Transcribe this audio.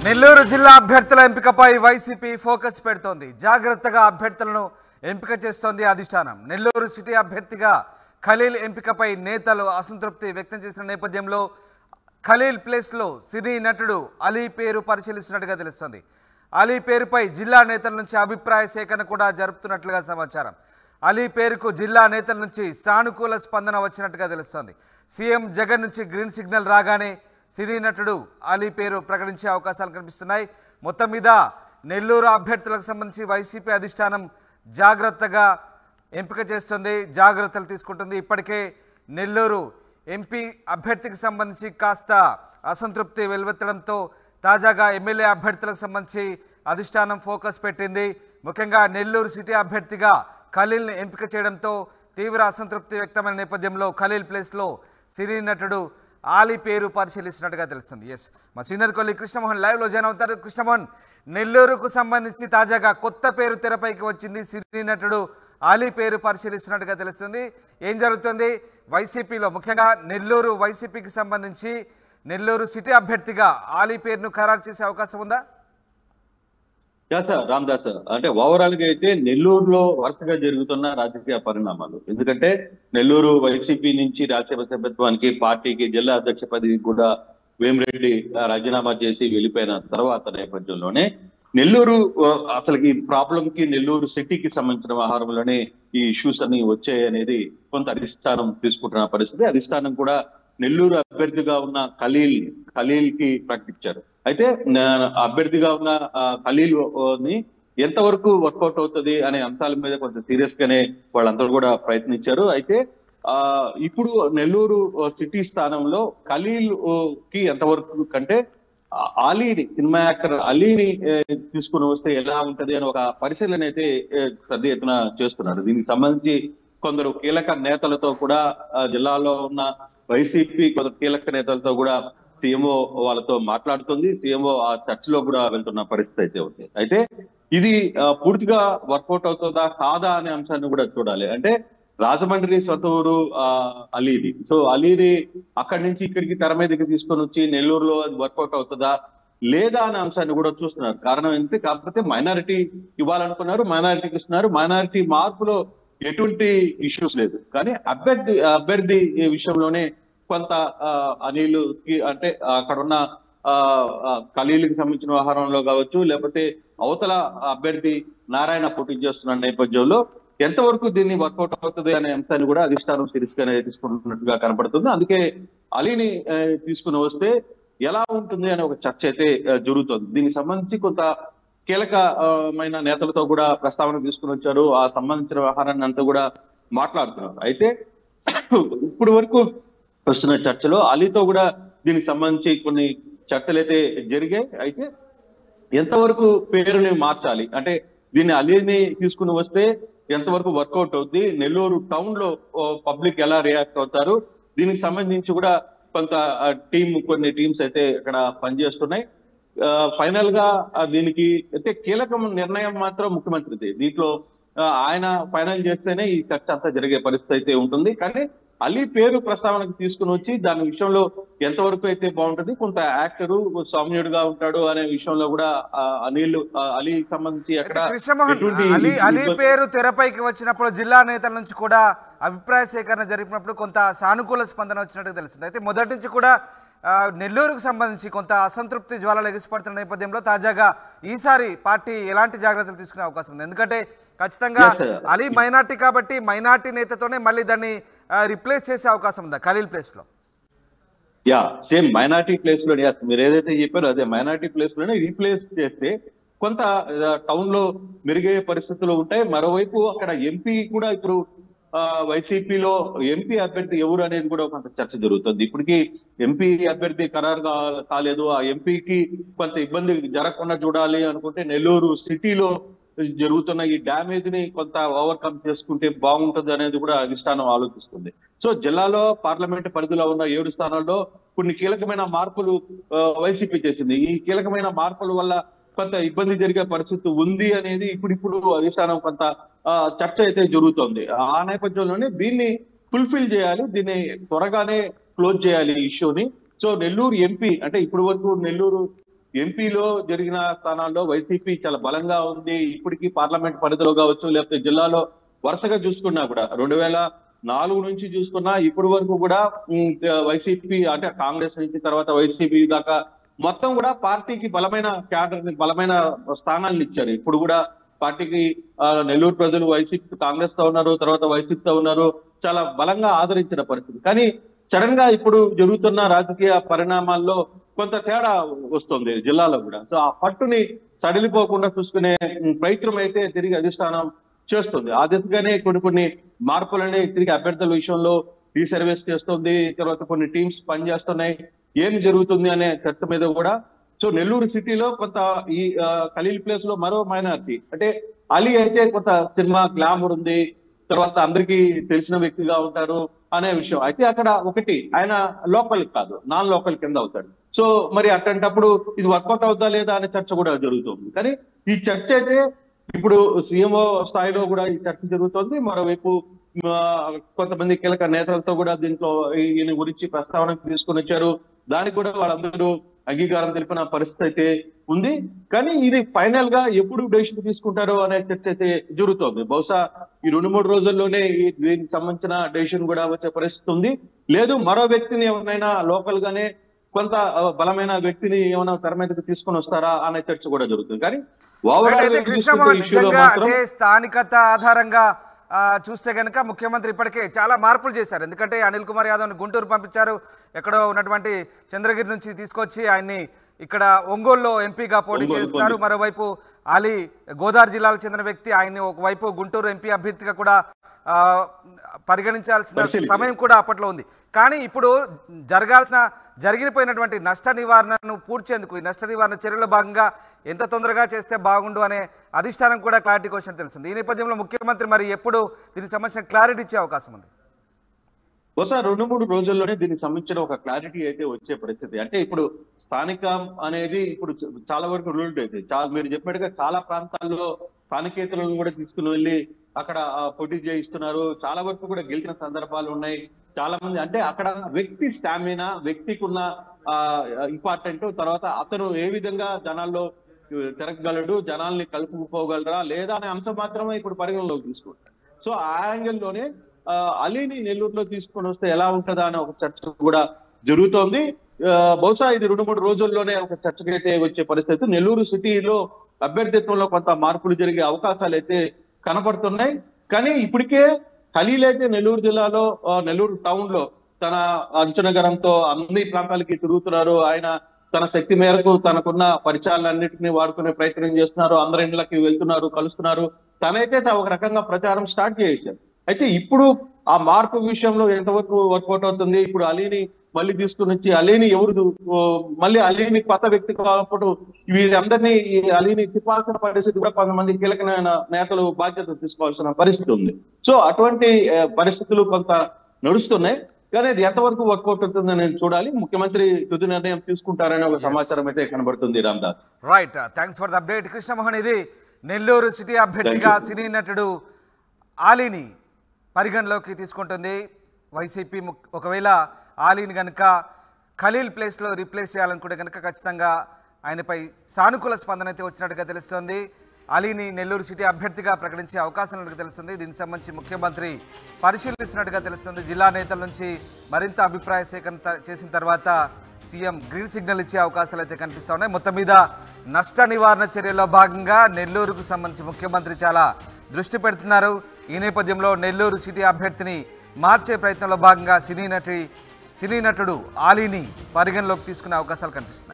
నెల్లూరు జిల్లా అభ్యర్థుల ఎంపికపై వైసీపీ ఫోకస్ పెడుతోంది. జాగ్రత్తగా అభ్యర్థులను ఎంపిక చేస్తోంది అధిష్టానం. నెల్లూరు సిటీ అభ్యర్థిగా ఖలీల్ ఎంపికపై నేతలు అసంతృప్తి వ్యక్తం చేసిన నేపథ్యంలో ఖలీల్ ప్లేస్లో సినీ నటుడు అలీ పేరు పరిశీలిస్తున్నట్టుగా తెలుస్తోంది. అలీ పేరుపై జిల్లా నేతల నుంచి అభిప్రాయ సేకరణ కూడా జరుపుతున్నట్లుగా సమాచారం. అలీ పేరుకు జిల్లా నేతల నుంచి సానుకూల స్పందన వచ్చినట్టుగా తెలుస్తోంది. సీఎం జగన్ నుంచి గ్రీన్ సిగ్నల్ రాగానే సినీ నటుడు అలీ పేరు ప్రకటించే అవకాశాలు కనిపిస్తున్నాయి. మొత్తం మీద నెల్లూరు అభ్యర్థులకు సంబంధించి వైసీపీ అధిష్టానం జాగ్రత్తగా ఎంపిక చేస్తుంది, జాగ్రత్తలు తీసుకుంటుంది. ఇప్పటికే నెల్లూరు ఎంపీ అభ్యర్థికి సంబంధించి కాస్త అసంతృప్తి వెలువెత్తడంతో తాజాగా ఎమ్మెల్యే అభ్యర్థులకు సంబంధించి అధిష్టానం ఫోకస్ పెట్టింది. ముఖ్యంగా నెల్లూరు సిటీ అభ్యర్థిగా ఖలీల్ని ఎంపిక చేయడంతో తీవ్ర అసంతృప్తి వ్యక్తమైన నేపథ్యంలో ఖలీల్ ప్లేస్లో సినీ నటుడు ఆలీ పేరు పరిశీలిస్తున్నట్టుగా తెలుస్తుంది. మా సీనియర్ కొల్లి కృష్ణమోహన్ లైవ్లో జాయిన్ అవుతారు. కృష్ణమోహన్, నెల్లూరుకు సంబంధించి తాజాగా కొత్త పేరు తెరపైకి వచ్చింది. సినీ నటుడు ఆలీ పేరు పరిశీలిస్తున్నట్టుగా తెలుస్తుంది. ఏం జరుగుతుంది వైసీపీలో? ముఖ్యంగా నెల్లూరు వైసీపీకి సంబంధించి నెల్లూరు సిటీ అభ్యర్థిగా ఆలీ పేరును ఖరారు చేసే అవకాశం ఉందా? సార్ రామదాస్, అంటే ఓవరాల్ గా అయితే నెల్లూరులో వరుసగా జరుగుతున్న రాజకీయ పరిణామాలు. ఎందుకంటే నెల్లూరు వైసీపీ నుంచి రాజ్యసభ సభ్యత్వానికి పార్టీకి జిల్లా అధ్యక్ష పదవికి కూడా వేమిరెడ్డి రాజీనామా చేసి వెళ్ళిపోయిన తర్వాత నేపథ్యంలోనే నెల్లూరు అసలు ఈ ప్రాబ్లం కి నెల్లూరు సిటీకి సంబంధించిన వ్యవహారంలోనే ఈ ఇష్యూస్ అన్ని వచ్చాయి అనేది కొంత అధిష్టానం తీసుకుంటున్న పరిస్థితి. అధిష్టానం కూడా నెల్లూరు అభ్యర్థిగా ఉన్న ఖలీల్ కి ప్రకటించారు. అయితే అభ్యర్థిగా ఉన్న ఖలీల్ ని ఎంతవరకు వర్కౌట్ అవుతుంది అనే అంశాల మీద కొంచెం సీరియస్ గానే వాళ్ళందరూ కూడా ప్రయత్నించారు. అయితే ఇప్పుడు నెల్లూరు సిటీ స్థానంలో ఖలీల్ కి ఎంతవరకు కంటే అలీని, సినిమా యాక్టర్ అలీని తీసుకుని వస్తే ఎలా ఉంటది అని ఒక పరిశీలన అయితే పెద్ద ఎత్తున చేస్తున్నారు. దీనికి సంబంధించి కొందరు కీలక నేతలతో కూడా జిల్లాలో ఉన్న వైసీపీ కొందరు కీలక నేతలతో కూడా సీఎంఓ వాళ్ళతో మాట్లాడుతుంది. సీఎంఓ ఆ చర్చలో కూడా వెళ్తున్న పరిస్థితి అయితే ఉంది. అయితే ఇది పూర్తిగా వర్కౌట్ అవుతుందా కాదా అనే అంశాన్ని కూడా చూడాలి. అంటే రాజమండ్రి సొంతూరు అలీది. సో అలీది అక్కడి నుంచి ఇక్కడికి తెర మీదకి తీసుకొని వచ్చి నెల్లూరులో అది వర్కౌట్ అవుతుందా లేదా అనే అంశాన్ని కూడా చూస్తున్నారు. కారణం ఏంటి? కాకపోతే మైనారిటీ ఇవ్వాలనుకున్నారు, మైనారిటీకి ఇస్తున్నారు. మైనారిటీ మార్పులో ఎటువంటి ఇష్యూస్ లేదు. కానీ అభ్యర్థి విషయంలోనే కొంత అనిల్ కి, అంటే అక్కడ ఉన్న ఖలీల్కి సంబంధించిన వ్యవహారంలో కావచ్చు, లేకపోతే అవతల అభ్యర్థి నారాయణ పోటీ చేస్తున్న నేపథ్యంలో ఎంతవరకు దీన్ని వర్కౌట్ అవుతుంది అనే అంశాన్ని కూడా అధిష్టానం సీరియస్ గానే తీసుకుంటున్నట్టుగా కనపడుతుంది. అందుకే అలీని తీసుకుని వస్తే ఎలా ఉంటుంది అనే ఒక చర్చ అయితే జరుగుతుంది. దీనికి సంబంధించి కొంత కీలకమైన నేతలతో కూడా ప్రస్తావన తీసుకుని వచ్చారు. ఆ సంబంధించిన వ్యవహారాన్ని అంతా కూడా మాట్లాడుతున్నారు. అయితే ఇప్పుడు వరకు వస్తున్న చర్చలో అలీతో కూడా దీనికి సంబంధించి కొన్ని చర్చలు అయితే జరిగాయి. అయితే ఎంతవరకు పేరుని మార్చాలి, అంటే దీన్ని అలీని తీసుకుని వస్తే ఎంతవరకు వర్కౌట్ అవుతుంది, నెల్లూరు టౌన్ లో పబ్లిక్ ఎలా రియాక్ట్ అవుతారు, దీనికి సంబంధించి కూడా కొంత కొన్ని టీమ్స్ అయితే ఇక్కడ పనిచేస్తున్నాయి. ఫైనల్ గా దీనికి అయితే కీలక నిర్ణయం మాత్రం ముఖ్యమంత్రిది. దీంట్లో ఆయన ఫైనల్ చేస్తేనే ఈ చర్చ అంతా జరిగే పరిస్థితి అయితే ఉంటుంది. కానీ అలీ పేరు ప్రస్తావనకు తీసుకుని వచ్చి దాని విషయంలో ఎంతవరకు అయితే బాగుంటుంది, కొంత యాక్టరు సౌమ్యుడుగా ఉంటాడు అనే విషయంలో కూడా అలీకి సంబంధించి అక్కడ అలీ పేరు తెరపైకి వచ్చినప్పుడు జిల్లా నేతల నుంచి కూడా అభిప్రాయ సేకరణ జరిపినప్పుడు కొంత సానుకూల స్పందన వచ్చినట్టు తెలుస్తుంది. అయితే మొదటి నుంచి కూడా నెల్లూరుకు సంబంధించి కొంత అసంతృప్తి జ్వాలలు ఎగిసిపడుతున్న నేపథ్యంలో తాజాగా ఈసారి పార్టీ ఎలాంటి జాగ్రత్తలు తీసుకునే అవకాశం ఉంది? ఎందుకంటే ఖచ్చితంగా అలీ మైనార్టీ కాబట్టి మైనార్టీ నేతతోనే మళ్ళీ దాన్ని రిప్లేస్ చేసే అవకాశం ఉందా ఖలీల్ ప్లేస్ లో? సేమ్ మైనార్టీ ప్లేస్ లో మీరు ఏదైతే చెప్పారో అదే మైనార్టీ ప్లేస్ లోనే రీప్లేస్ చేస్తే కొంత టౌన్ లో మెరుగయ్యే పరిస్థితులు ఉంటాయి. మరోవైపు అక్కడ ఎంపీ కూడా ఇప్పుడు వైసీపీలో ఎంపీ అభ్యర్థి ఎవరు అనేది కూడా కొంత చర్చ జరుగుతుంది. ఇప్పటికీ ఎంపీ అభ్యర్థి ఖరారు కాలేదు. ఆ ఎంపీకి కొంత ఇబ్బంది జరగకుండా చూడాలి అనుకుంటే నెల్లూరు సిటీలో జరుగుతున్న ఈ డ్యామేజ్ ని కొంత ఓవర్కమ్ చేసుకుంటే బాగుంటుంది అనేది కూడా అధిష్టానం ఆలోచిస్తుంది. సో జిల్లాలో పార్లమెంట్ పరిధిలో ఉన్న 7 స్థానాల్లో కొన్ని కీలకమైన మార్పులు వైసీపీ చేసింది. ఈ కీలకమైన మార్పుల వల్ల కొంత ఇబ్బంది జరిగే పరిస్థితి ఉంది అనేది ఇప్పుడు అధిష్టానం కొంత చర్చ అయితే జరుగుతోంది. ఆ నేపథ్యంలోనే దీన్ని ఫుల్ఫిల్ చేయాలి, దీన్ని త్వరగానే క్లోజ్ చేయాలి ఈ ఇష్యూని. సో నెల్లూరు ఎంపీ, అంటే ఇప్పటి వరకు నెల్లూరు ఎంపీలో జరిగిన స్థానాల్లో వైసీపీ చాలా బలంగా ఉంది. ఇప్పటికీ పార్లమెంట్ పరిధిలో కావచ్చు, లేకపోతే జిల్లాలో వరుసగా చూసుకున్నా కూడా 2004 నుంచి చూసుకున్నా ఇప్పటి వరకు కూడా వైసీపీ అంటే కాంగ్రెస్ నుంచి తర్వాత వైసీపీ దాకా మొత్తం కూడా పార్టీకి బలమైన క్యాడర్ ని బలమైన స్థానాలను ఇచ్చారు. ఇప్పుడు కూడా పార్టీకి నెల్లూరు ప్రజలు వైసీపీ కాంగ్రెస్ తో ఉన్నారు, తర్వాత వైసీపీతో ఉన్నారు, చాలా బలంగా ఆదరించిన పరిస్థితి. కానీ సడన్ గా ఇప్పుడు జరుగుతున్న రాజకీయ పరిణామాల్లో కొంత తేడా వస్తుంది జిల్లాలో కూడా. సో ఆ పట్టుని సడిలిపోకుండా చూసుకునే ప్రయత్నం అయితే తిరిగి అధిష్టానం చేస్తుంది. ఆ దిశగానే కొన్ని మార్పులని తిరిగి అభ్యర్థుల విషయంలో రీసర్వేస్ చేస్తుంది. తర్వాత కొన్ని టీమ్స్ పనిచేస్తున్నాయి. ఏం జరుగుతుంది అనే చర్చ మీద కూడా. సో నెల్లూరు సిటీలో కొంత ఈ ఖలీల్ ప్లేస్ లో మరో మైనారిటీ అంటే అలీ అయితే కొంత సినిమా గ్లామర్ ఉంది, తర్వాత అందరికీ తెలిసిన వ్యక్తిగా ఉంటారు అనే విషయం. అయితే అక్కడ ఒకటి ఆయన లోకల్ కాదు, నాన్ లోకల్ కింద అవుతాడు. సో మరి అట్లాంటప్పుడు ఇది వర్కౌట్ అవుతా లేదా అనే చర్చ కూడా జరుగుతుంది. కానీ ఈ చర్చ అయితే ఇప్పుడు సీఎంఓ స్థాయిలో కూడా ఈ చర్చ జరుగుతుంది. మరోవైపు కొంతమంది కీలక నేతలతో కూడా దీంట్లో ఈయన గురించి ప్రస్తావనకు తీసుకొని వచ్చారు. దానికి కూడా వాళ్ళందరూ అంగీకారం తెలిపిన పరిస్థితి అయితే ఉంది. కానీ ఇది ఫైనల్ గా ఎప్పుడు డెసిషన్ తీసుకుంటారో అనే చర్చ అయితే జరుగుతోంది. బహుశా ఈ 2-3 రోజుల్లోనే దీనికి సంబంధించిన డెసిషన్ కూడా వచ్చే పరిస్థితి ఉంది. లేదు మరో వ్యక్తిని ఎవరైనా లోకల్ గానే కొంత బలమైన వ్యక్తిని ఏమైనా తెర మీదకి తీసుకొని వస్తారా అనే చర్చ కూడా జరుగుతుంది. కానీ అంటే స్థానికత ఆధారంగా చూస్తే కనుక ముఖ్యమంత్రి ఇప్పటికే చాలా మార్పులు చేశారు. ఎందుకంటే అనిల్ కుమార్ యాదవ్ని గుంటూరు పంపించారు, ఎక్కడో ఉన్నటువంటి చంద్రగిరి నుంచి తీసుకొచ్చి ఆయన్ని ఇక్కడ ఒంగోలులో ఎంపీగా పోటీ చేస్తున్నారు. మరోవైపు అలీ గోదావరి జిల్లాకు చెందిన వ్యక్తి, ఆయన్ని ఒకవైపు గుంటూరు ఎంపీ అభ్యర్థిగా కూడా పరిగణించాల్సిన సమయం కూడా అప్పట్లో ఉంది. కానీ ఇప్పుడు జరిగిపోయినటువంటి నష్ట నివారణను పూడ్చేందుకు ఈ నష్ట నివారణ చర్యలో భాగంగా ఎంత తొందరగా చేస్తే బాగుండు అనే అధిష్టానం కూడా క్లారిటీకి వచ్చినట్టు తెలుస్తుంది. ఈ నేపథ్యంలో ముఖ్యమంత్రి మరి ఎప్పుడు దీనికి సంబంధించిన క్లారిటీ ఇచ్చే అవకాశం ఉంది? బహుశా 2-3 రోజుల్లోనే దీనికి సంబంధించిన ఒక క్లారిటీ అయితే వచ్చే పరిస్థితి. అంటే ఇప్పుడు స్థానికం అనేది ఇప్పుడు చాలా వరకు రూల్డ్ అయితే మీరు చెప్పినట్టుగా చాలా ప్రాంతాల్లో స్థానికేతలను కూడా తీసుకుని వెళ్ళి అక్కడ పోటీ చేయిస్తున్నారు. చాలా వరకు కూడా గెలిచిన సందర్భాలు ఉన్నాయి. చాలా మంది అంటే అక్కడ వ్యక్తి స్టామినా, వ్యక్తికి ఉన్న ఇంపార్టెంట్, తర్వాత అతను ఏ విధంగా జనాల్లో తిరగగలడు, జనాల్ని కలుపుకుపోగలరా లేదా అనే అంశం మాత్రమే ఇప్పుడు పరిగణలోకి తీసుకుంటారు. సో ఆ యాంగిల్లోనే అలీని నెల్లూరులో తీసుకొని వస్తే ఎలా ఉంటుందా అనే ఒక చర్చ కూడా జరుగుతోంది. బహుశా ఇది 2-3 రోజుల్లోనే ఒక చర్చకైతే వచ్చే పరిస్థితి. నెల్లూరు సిటీలో అభ్యర్థిత్వంలో కొంత మార్పులు జరిగే అవకాశాలు అయితే కనపడుతున్నాయి. కానీ ఇప్పటికే ఖలీల్ అయితే నెల్లూరు జిల్లాలో నెల్లూరు టౌన్ లో తన అంచనగరంతో అన్ని ప్రాంతాలకి తిరుగుతున్నారు. ఆయన తన శక్తి మేరకు తనకున్న పరిచయాలన్నింటినీ వాడుకునే ప్రయత్నం చేస్తున్నారు. అందరి ఇళ్ళకి వెళ్తున్నారు, కలుస్తున్నారు. తనైతే ఒక రకంగా ప్రచారం స్టార్ట్ చేశారు. అయితే ఇప్పుడు ఆ మార్పు విషయంలో ఎంతవరకు వర్కౌట్ అవుతుంది? ఇప్పుడు అలీని మళ్ళీ తీసుకుని వచ్చి అలీని మళ్ళీ అలీని కొత్త వ్యక్తి కాకపోవడం వీరందరినీ అలీని తిప్పాల్సిన పరిస్థితి కూడా కొంతమంది కీలకమైన నేతలు బాధ్యత తీసుకోవాల్సిన పరిస్థితి ఉంది. సో అటువంటి పరిస్థితులు కొంత నడుస్తున్నాయి. కానీ అది ఎంతవరకు వర్కౌట్ అవుతుందని చూడాలి. ముఖ్యమంత్రి తుది నిర్ణయం తీసుకుంటారనే ఒక సమాచారం అయితే కనబడుతుంది. Ramdas, right, thanks for the update. Krishnamohan, ఇది నెల్లూరు సిటీ అభ్యర్థిగా సినీ నటుడు ఆలీని పరిగణలోకి తీసుకుంటుంది వైసీపీ. ఒకవేళ ఆలీని కనుక ఖలీల్ ప్లేస్లో రీప్లేస్ చేయాలనుకుంటే కనుక ఖచ్చితంగా ఆయనపై సానుకూల స్పందన అయితే వచ్చినట్టుగా తెలుస్తుంది. అలీని నెల్లూరు సిటీ అభ్యర్థిగా ప్రకటించే అవకాశం ఉన్నట్టుగా తెలుస్తుంది. దీనికి సంబంధించి ముఖ్యమంత్రి పరిశీలిస్తున్నట్టుగా తెలుస్తుంది. జిల్లా నేతల నుంచి మరింత అభిప్రాయ సేకరణ చేసిన తర్వాత సీఎం గ్రీన్ సిగ్నల్ ఇచ్చే అవకాశాలు అయితే కనిపిస్తూ ఉన్నాయి. మొత్తం మీద నష్ట నివారణ చర్యల్లో భాగంగా నెల్లూరుకు సంబంధించి ముఖ్యమంత్రి చాలా దృష్టి పెడుతున్నారు. ఈ నేపథ్యంలో నెల్లూరు సిటీ అభ్యర్థిని మార్చే ప్రయత్నంలో భాగంగా సినీ నటుడు ఆలీని పరిగణలోకి తీసుకునే అవకాశాలు కనిపిస్తున్నాయి.